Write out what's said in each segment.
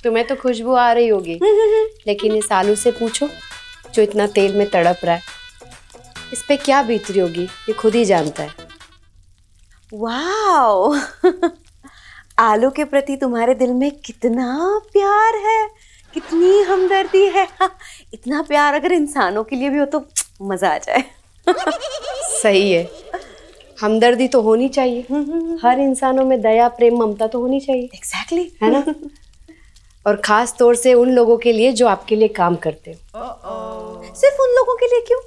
तुम्हें तो खुशबू आ रही होगी, लेकिन इस आलू से पूछो जो इतना तेल में तड़प रहा है, इस पे क्या बीत रही होगी ये खुद ही जानता है। वाओ आलू के प्रति तुम्हारे दिल में कितना प्यार है, कितनी हमदर्दी है। इतना प्यार अगर इंसानों के लिए भी हो तो मजा आ जाए। सही है, हमदर्दी तो होनी चाहिए। हर इंसानों में दया, प्रेम, ममता तो होनी चाहिए। एग्जैक्टली है ना? और खास तौर से उन लोगों के लिए जो आपके लिए काम करते हो। सिर्फ उन लोगों के लिए क्यों?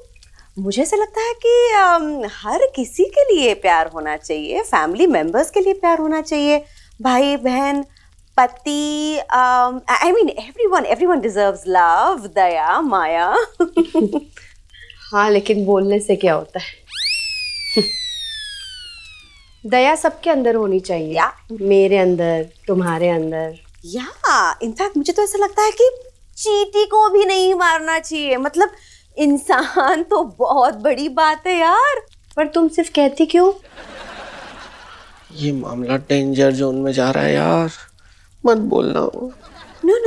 मुझे ऐसा लगता है कि हर किसी के लिए प्यार होना चाहिए, फैमिली मेंबर्स के लिए प्यार होना चाहिए, भाई बहन, पति, I mean everyone deserves love, दया, माया। हाँ, लेकिन बोलने से क्या होता है? दया सबके अंदर होनी चाहिए। मेरे अंदर, तुम्हारे अंदर। इनफैक्ट मुझे तो ऐसा लगता है कि चींटी को भी नहीं मारना चाहिए। मतलब इंसान तो बहुत बड़ी बात है यार। पर तुम सिर्फ कहती क्यों? ये मामला डेंजर जोन में जा रहा है यार, मत बोलना।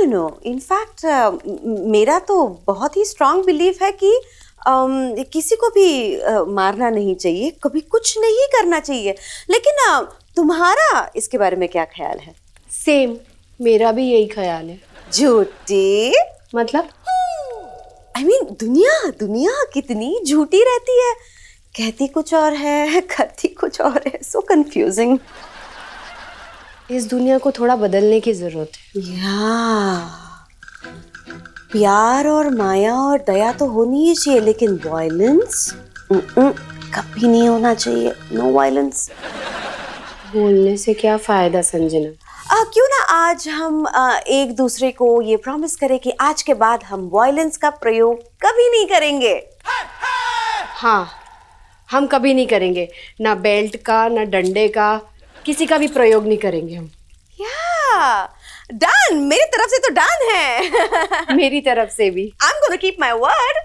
नो इनफैक्ट मेरा तो बहुत ही स्ट्रांग बिलीफ है कि किसी को भी मारना नहीं चाहिए, कभी कुछ नहीं करना चाहिए। लेकिन तुम्हारा इसके बारे में क्या ख्याल है? सेम, मेरा भी यही ख्याल है। झूठी मतलब? I mean, दुनिया कितनी झूठी रहती है, कहती कुछ और है, करती कुछ और है। So confusing. इस दुनिया को थोड़ा बदलने की जरूरत है। प्यार और माया और दया तो होनी ही चाहिए, लेकिन वायलेंस कभी नहीं होना चाहिए। No violence. बोलने से क्या फायदा संजना? क्यों ना आज हम एक दूसरे को ये प्रॉमिस करें कि आज के बाद हम वायलेंस का प्रयोग कभी नहीं करेंगे। हाँ, हम कभी नहीं करेंगे, ना बेल्ट का, ना डंडे का, किसी का भी प्रयोग नहीं करेंगे हम। डन, मेरी तरफ से तो डन है। मेरी तरफ से भी। I'm gonna keep my word।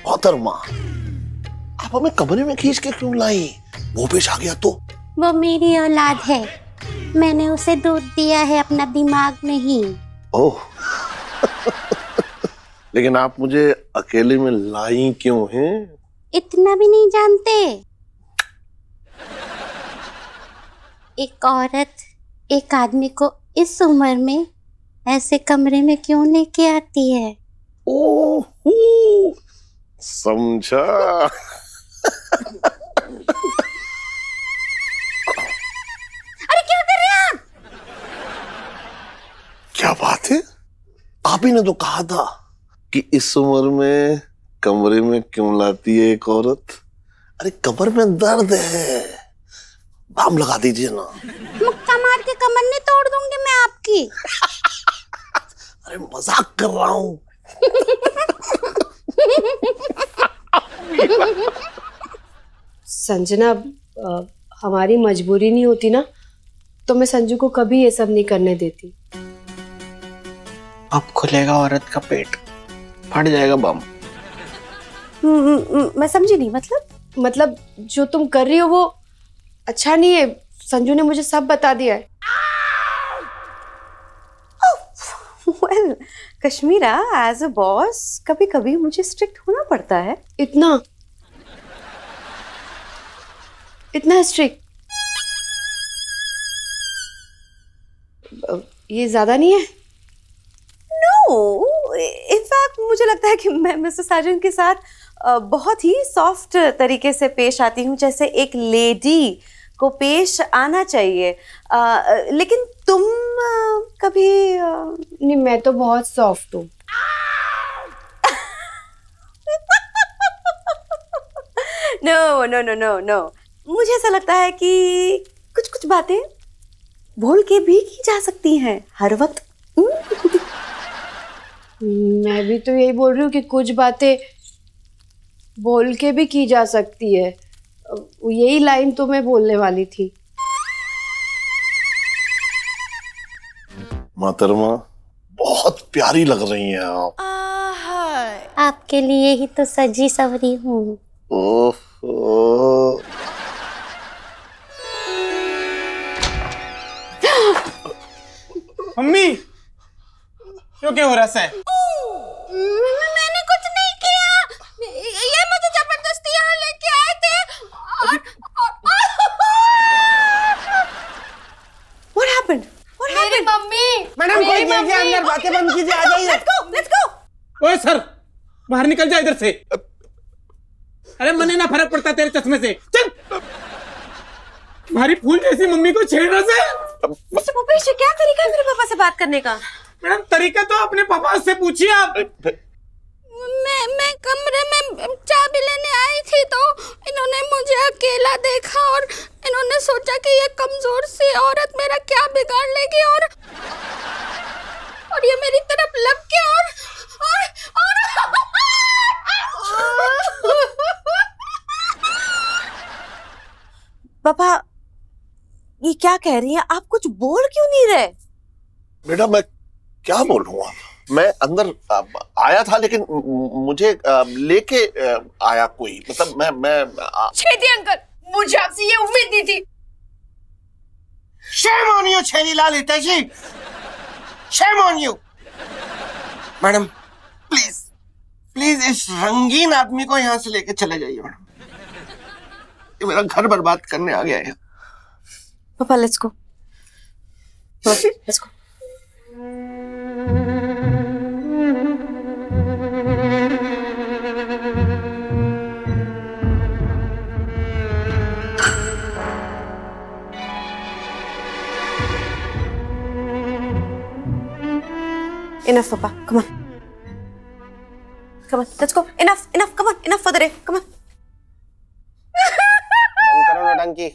मोहतरमा, आप हमें कमरे में खींच के क्यों लाई? वो पेश आ गया तो? वो मेरी औलाद है, मैंने उसे दूध दिया है, अपना दिमाग नहीं। ओह। लेकिन आप मुझे अकेले में लाई क्यों हैं? इतना भी नहीं जानते? एक औरत एक आदमी को इस उम्र में ऐसे कमरे में क्यों लेके आती है? ओह, समझा। अरे क्या कर रहे हैं आप? क्या बात है, आप ही ने तो कहा था कि इस उम्र में कमरे में क्यों लाती है एक औरत। अरे कमर में दर्द है, बाम लगा दीजिए ना। मुक्का मार के कमर नहीं तोड़ दूंगी मैं आपकी। अरे मजाक कर रहा हूं। संजना, हमारी मजबूरी नहीं होती ना तो मैं संजू को कभी ये सब नहीं करने देती। अब खुलेगा औरत का पेट, फट जाएगा बम। मैं समझी नहीं। मतलब जो तुम कर रही हो वो अच्छा नहीं है। संजू ने मुझे सब बता दिया है। Well, Kashmira, as a boss कभी कभी मुझे स्ट्रिक्ट होना पड़ता है। इतना स्ट्रिक्ट? ये ज्यादा नहीं है? नो, इनफैक्ट मुझे लगता है कि मैं मिस्टर साजन के साथ बहुत ही सॉफ्ट तरीके से पेश आती हूँ, जैसे एक लेडी को पेश आना चाहिए। लेकिन तुम कभी नहीं, मैं तो बहुत सॉफ्ट हूँ। नो, मुझे ऐसा लगता है कि कुछ बातें बोल के भी की जा सकती हैं हर वक्त। मैं भी तो यही बोल रही हूँ कि कुछ बातें बोल के भी की जा सकती है। यही लाइन तो मैं बोलने वाली थी। मोहतरमा, बहुत प्यारी लग रही हैं आप। आपके लिए ही तो सजी सवरी हूँ। ओहो। मम्मी क्यों क्या हो रहा है? मैंने कुछ नहीं किया, ये मुझे जबरदस्ती यहाँ लेके आए थे। What happened? What happened? Mummy, madam कोई देखिए अंदर, बातें बंद कीजिए, आ जाइए। Let's go. ओए सर, बाहर निकल जा इधर से। अरे मने ना फर्क पड़ता तेरे चश्मे से। चल। तुम्हारी फूल जैसी मम्मी को छेड़ने से। मिस्टर भूपेश, क्या तरीका है मेरे पापा से बात करने का? मैडम तरीका तो अपने पापा से पूछिए आप। मैं कमरे में चाबी लेने आई थी तो इन्होंने मुझे अकेला देखा और इन्होंने सोचा कि ये कमजोर सी औरत मेरा क्या बिगाड़ लेगी और ये मेरी तरफ लग के और पापा, ये क्या कह रही हैं? आप कुछ बोल क्यों नहीं रहे? बेटा मैं क्या बोलूँ, मैं अंदर आया था लेकिन मुझे लेके आया कोई, मतलब मैं छेदी अंकल, मुझे आपसे ये उम्मीद नहीं थी। Shame on you, छेदी लाल हितैषी। Shame on you। Madam please please इस रंगीन आदमी को यहाँ से लेके चले जाइए मैडम, ये मेरा घर बर्बाद करने आ गया है। पापा let's go, let's go. Enough, Papa. Come on. Come on. Let's go. Enough. Enough. Come on. Enough for the day. Come on. बंद करो नौटंकी।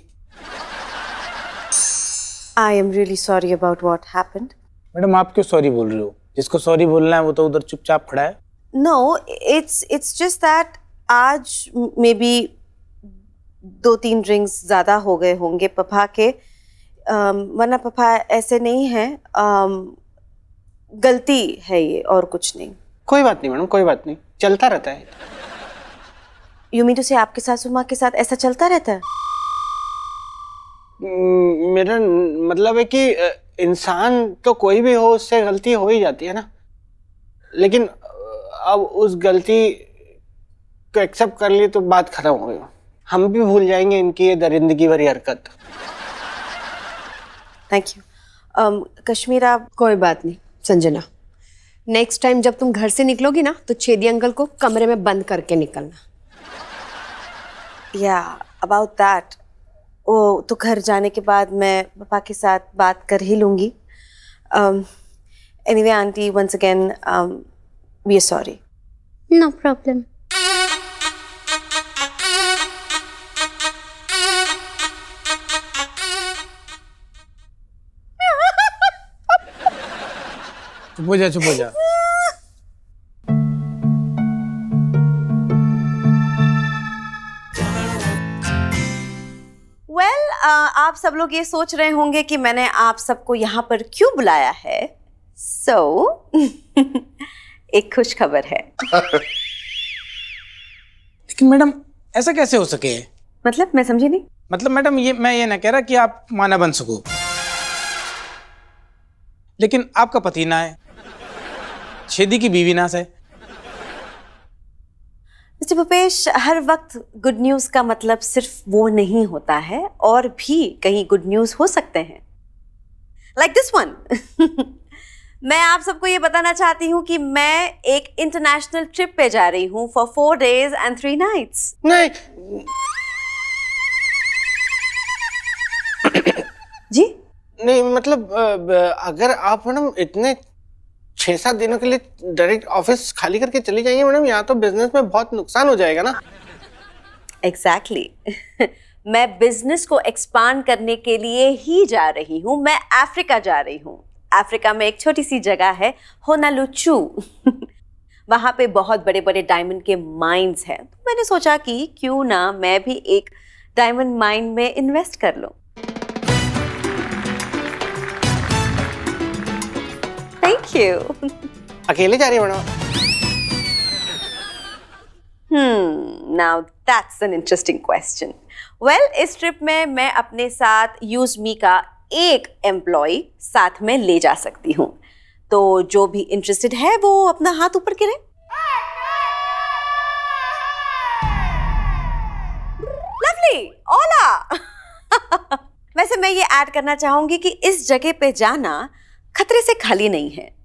I am really sorry about what happened. Madam आप क्यों सॉरी बोल रहे हो? जिसको sorry बोलना है वो तो उधर चुपचाप खड़ा है। No, it's just that आज maybe 2-3 ड्रिंक्स ज्यादा हो गए होंगे पापा के, वरना पापा ऐसे नहीं है, गलती है ये और कुछ नहीं। कोई बात नहीं मैडम, कोई बात नहीं, चलता रहता है। You mean to say आपके सासू माँ के साथ ऐसा चलता रहता है? मेरा मतलब है कि इंसान तो कोई भी हो उससे गलती हो ही जाती है ना, लेकिन अब उस गलती को एक्सेप्ट कर ली तो बात खत्म हो गई। हम भी भूल जाएंगे इनकी ये दरिंदगी भरी हरकत। Thank you. कश्मीर आप कोई बात नहीं संजना, नेक्स्ट टाइम जब तुम घर से निकलोगी ना तो छेदी अंकल को कमरे में बंद करके निकलना। या अबाउट दैट, वो तो घर जाने के बाद मैं पापा के साथ बात कर ही लूँगी। Anyway aunty, once again we are sorry. No problem. चुप हो जा, चुप हो जा। आप सब लोग ये सोच रहे होंगे कि मैंने आप सबको यहाँ पर क्यों बुलाया है। एक खुश खबर है। लेकिन मैडम ऐसा कैसे हो सके? मतलब मैं समझी नहीं। मतलब मैडम मैं ये ना कह रहा कि आप मां ना बन सको, लेकिन आपका पति ना है, छेदी की बीवी ना है। मिस्टर भूपेश, हर वक्त गुड न्यूज का मतलब सिर्फ वो नहीं होता है, और भी कहीं गुड न्यूज हो सकते हैं, लाइक दिस वन। मैं आप सबको ये बताना चाहती हूँ कि मैं एक इंटरनेशनल ट्रिप पे जा रही हूँ फॉर 4 days and 3 nights। नहीं जी नहीं, मतलब अगर आप मैडम इतने 6-7 दिनों के लिए डायरेक्ट ऑफिस खाली करके चली जाएंगे मैडम, यहाँ तो बिजनेस में बहुत नुकसान हो जाएगा ना। एग्जैक्टली मैं बिजनेस को एक्सपांड करने के लिए ही जा रही हूँ। मैं अफ्रीका जा रही हूँ। अफ्रीका में एक छोटी सी जगह है होनालुचू। वहाँ पे बहुत बड़े बड़े डायमंड के माइंस हैं, तो मैंने सोचा कि क्यों ना मैं भी एक डायमंड माइन में इन्वेस्ट कर लूँ। Thank you. अकेले जा रही है madam? Now that's an interesting question. Well, इस ट्रिप में मैं अपने साथ यूज मी का एक एम्प्लॉय साथ में ले जा सकती हूँ, तो जो भी इंटरेस्टेड है वो अपना हाथ ऊपर करे। लवली, ओला। वैसे मैं ये ऐड करना चाहूंगी कि इस जगह पे जाना खतरे से खाली नहीं है।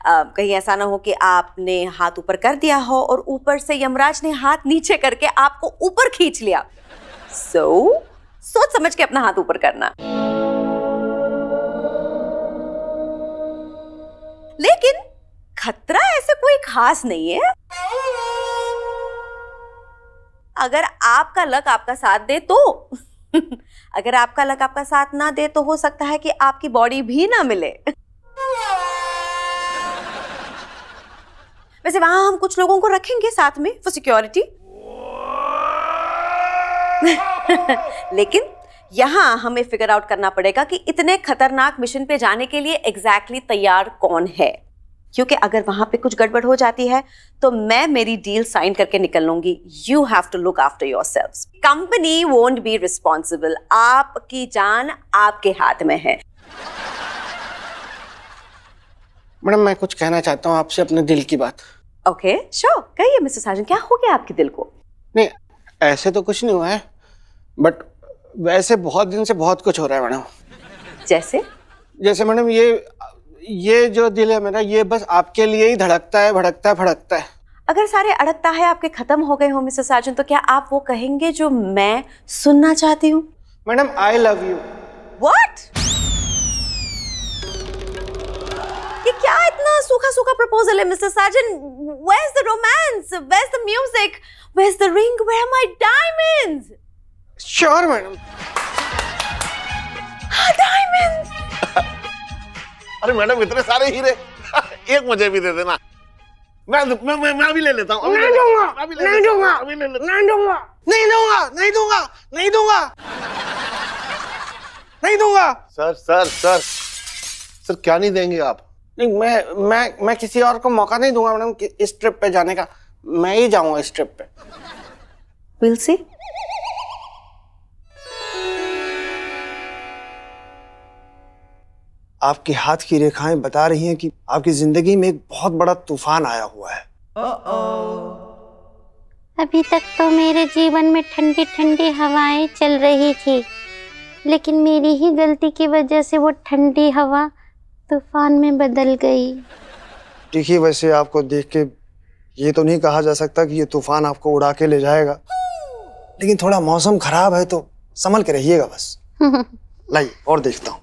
कहीं ऐसा ना हो कि आपने हाथ ऊपर कर दिया हो और ऊपर से यमराज ने हाथ नीचे करके आपको ऊपर खींच लिया। सोच समझ के अपना हाथ ऊपर करना। लेकिन खतरा ऐसे कोई खास नहीं है। अगर आपका लक आपका साथ दे तो अगर आपका लक आपका साथ ना दे तो हो सकता है कि आपकी बॉडी भी ना मिले। वैसे वहां हम कुछ लोगों को रखेंगे साथ में फॉर सिक्योरिटी। लेकिन यहां हमें फिगर आउट करना पड़ेगा कि इतने खतरनाक मिशन पे जाने के लिए एग्जैक्टली तैयार कौन है, क्योंकि अगर वहां पे कुछ गड़बड़ हो जाती है तो मैं मेरी डील साइन करके निकल लूंगी। You have to look after yourselves. Company won't be responsible. आपकी जान आपके हाथ में है। मैडम, मैं कुछ कहना चाहता हूँ आपसे, अपने दिल की बात। ओके, श्योर, कहिए मिस्टर साजन, क्या हो गया आपके दिल को? नहीं, ऐसे तो कुछ नहीं हुआ है, बट वैसे बहुत दिन से बहुत कुछ हो रहा है मैडम। जैसे मैडम, ये जो दिल है मेरा, ये बस आपके लिए ही धड़कता है, भड़कता है, फड़कता है। अगर सारे अड़कता है आपके खत्म हो गए हो मिस्टर साजन, तो क्या आप वो कहेंगे जो मैं सुनना चाहती हूँ? Madam, I love you. What? ये क्या इतना सूखा सूखा प्रपोजल है mister Sajan? Where's the romance? Where's the music? Where's the ring? Where are my diamonds? Sure, madam. Diamonds! अरे मैडम, इतने सारे हीरे, एक मुझे भी दे देना। मैं भी ले लेता हूँ। नहीं दूंगा। सर क्या नहीं देंगे आप? नहीं, मैं किसी और को मौका नहीं दूंगा मैडम इस ट्रिप पे जाने का। मैं ही जाऊंगा इस ट्रिप पे। We'll see. आपके हाथ की रेखाएं बता रही हैं कि आपकी जिंदगी में एक बहुत बड़ा तूफान आया हुआ है। अभी तक तो मेरे जीवन में ठंडी ठंडी हवाएं चल रही थी, लेकिन मेरी ही गलती की वजह से वो ठंडी हवा तूफान में बदल गई। देखिए, वैसे आपको देख के ये तो नहीं कहा जा सकता कि ये तूफान आपको उड़ा के ले जाएगा, लेकिन थोड़ा मौसम खराब है तो संभल के रहिएगा बस। लाइए और देखता हूँ।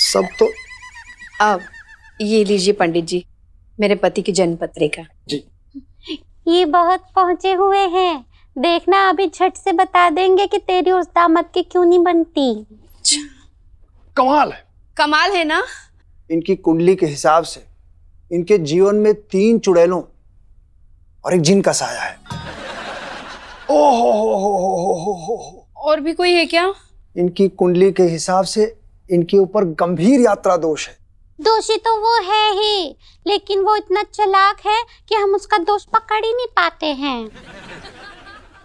सब तो अब ये लीजिए पंडित जी, मेरे पति की जन्म पत्रिका। जी, ये बहुत पहुंचे हुए हैं, देखना अभी झट से बता देंगे कि तेरी उस दामद की क्यों नहीं बनती। कमाल है ना? इनकी कुंडली के हिसाब से इनके जीवन में 3 चुड़ैलों और एक जिन का साया है। ओहो, और भी कोई है क्या? इनकी कुंडली के हिसाब से इनके ऊपर गंभीर यात्रा दोष है। दोषी तो वो है ही, लेकिन वो इतना चालाक है कि हम उसका दोष पकड़ ही नहीं पाते हैं।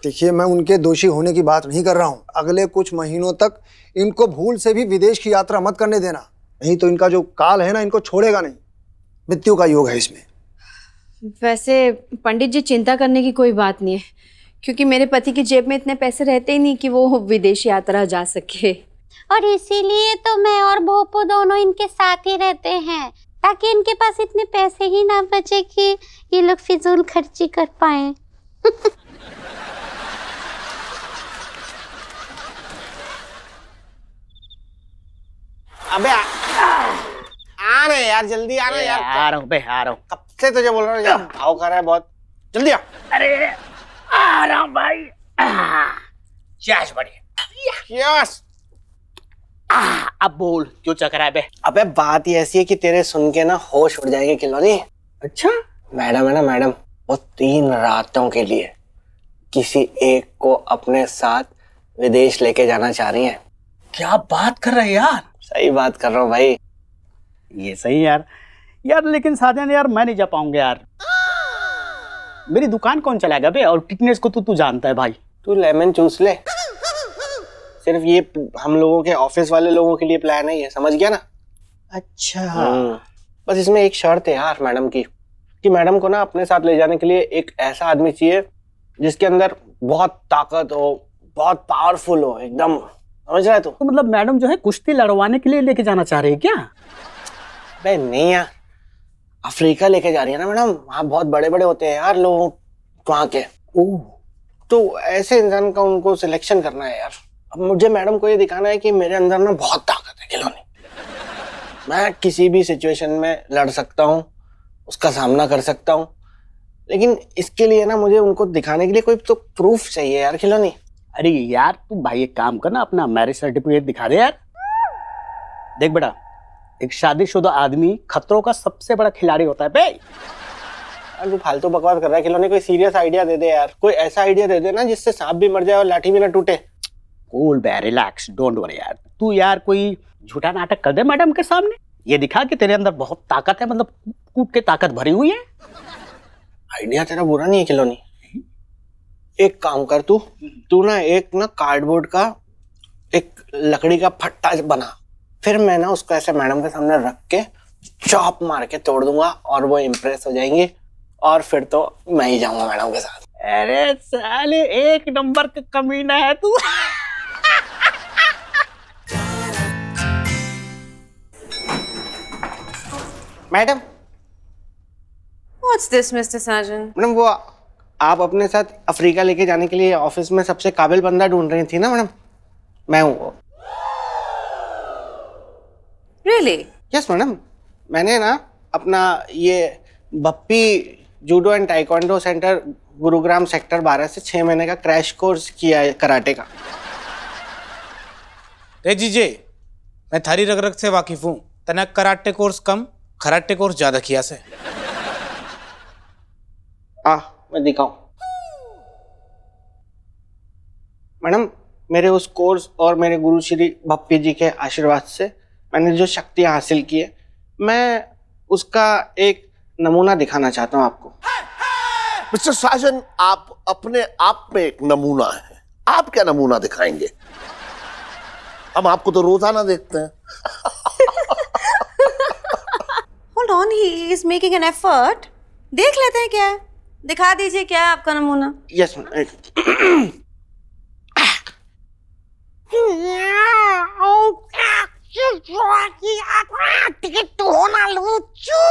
देखिए, मैं उनके दोषी होने की बात नहीं कर रहा हूँ। अगले कुछ महीनों तक इनको भूल से भी विदेश की यात्रा मत करने देना, नहीं तो इनका जो काल है ना, इनको छोड़ेगा नहीं। मृत्यु का योग है इसमें। वैसे पंडित जी, चिंता करने की कोई बात नहीं है, क्योंकि मेरे पति की जेब में इतने पैसे रहते ही नहीं कि वो विदेश यात्रा जा सके। और इसीलिए तो मैं और भोपू दोनों इनके साथ ही रहते हैं, ताकि इनके पास इतने पैसे ही ना बचे कि ये लोग फिजूल खर्ची कर पाए। अबे आ रहे यार, जल्दी आ रहे यार। आ रहा हूँ बे, आ रहा हूँ। कब से तुझे बोल रहा हूँ यार, भाव कर रहा है बहुत, जल्दी आ। अरे आ रहा हूँ भाई। यस बढ़िया। यस। अब बोल, क्यों चकरा है बे? अबे बात ही ऐसी है कि तेरे सुन के ना होश उड़ जाएंगे खिलौनी। अच्छा? मैडम है ना मैडम, वो 3 रातों के लिए किसी एक को अपने साथ विदेश लेके जाना चाह रही हैं। क्या बात कर रहे यार? सही बात कर रहा हूँ भाई। ये सही यार। लेकिन साजन यार, मैं नहीं जा पाऊंगा यार। मेरी दुकान कौन चलाएगा बे? और फिटनेस को तू जानता है भाई। तू लेमन चूस ले। सिर्फ ये हम लोगों के ऑफिस वाले लोगों के लिए प्लान है ये, समझ गया ना? अच्छा। बस इसमें एक शर्त है यार मैडम की, कि मैडम को ना अपने साथ ले जाने के लिए एक ऐसा आदमी चाहिए जिसके अंदर बहुत ताकत हो, बहुत पावरफुल हो, एकदम, समझ रहा है तू? तो मतलब मैडम जो है कुश्ती लड़वाने के लिए लेके जाना चाह रही है क्या? बे नहीं यार, अफ्रीका लेके जा रही है ना मैडम, वहाँ बहुत बड़े बड़े होते हैं यार लोग वहाँ के। ओह, तो ऐसे इंसान का उनको सिलेक्शन करना है यार। अब मुझे मैडम को ये दिखाना है कि मेरे अंदर ना बहुत ताकत है खिलौनी, मैं किसी भी सिचुएशन में लड़ सकता हूँ, उसका सामना कर सकता हूँ। लेकिन इसके लिए ना मुझे उनको दिखाने के लिए कोई तो प्रूफ चाहिए यार खिलौनी। अरे यार तू भाई एक काम करना, अपना मैरिज सर्टिफिकेट दिखा दे यार। देख बेटा, एक शादीशुदा आदमी खतरों का सबसे बड़ा खिलाड़ी होता है बे। यार तू फालतू बकवास कर रहा है खिलौनी, कोई सीरियस आइडिया दे दे यार, कोई ऐसा आइडिया दे दे ना जिससे सांप भी मर जाए और लाठी भी ना टूटे। Cool bae, relax, don't worry यार। तू यार कोई झूठा नाटक कर दे मैडम के सामने, ये दिखा कि तेरे अंदर बहुत ताकत है, मतलब कूट के ताकत भरी हुई है। आइडिया तेरा बुरा नहीं है खिलौनी, एक काम कर, तू ना एक ना कार्डबोर्ड का एक लकड़ी का फट्टा बना, फिर मैं ना उसको ऐसे मैडम के सामने रख के चॉप मार के तोड़ दूंगा और वो इम्प्रेस हो जाएंगी और फिर तो मैं ही जाऊंगा मैडम के साथ। अरे साले एक नंबर का कमीना है तू। Madam, What's this, Mr. Sajan? Madam वो आप अपने साथ अफ्रीका लेके जाने के लिए ऑफिस में सबसे काबिल बंदा ढूंढ रही थी ना मैडम, मैं हूँ वो। Really? यस मैडम, मैंने ना अपना ये Bappi judo and taekwondo centre Gurugram sector 12 से 6 महीने का क्रैश कोर्स किया है कराटे का। रे जीजे, मैं थारी रग रग से वाकिफ हूँ, तना कराटे कोर्स कम कराटे कोर्स ज्यादा किया से। मैं दिखाऊं मैडम, मेरे उस कोर्स और मेरे गुरु श्री बप्पी जी के आशीर्वाद से मैंने जो शक्तियां हासिल की है, मैं उसका एक नमूना दिखाना चाहता हूं आपको। मिस्टर साजन, आप अपने आप में एक नमूना है, आप क्या नमूना दिखाएंगे? हम आपको तो रोजाना देखते हैं। Hold on, he is making an effort. देख लेते हैं क्या है, दिखा दीजिए क्या है आपका नमूना। यस टिकट तो होना लूचू।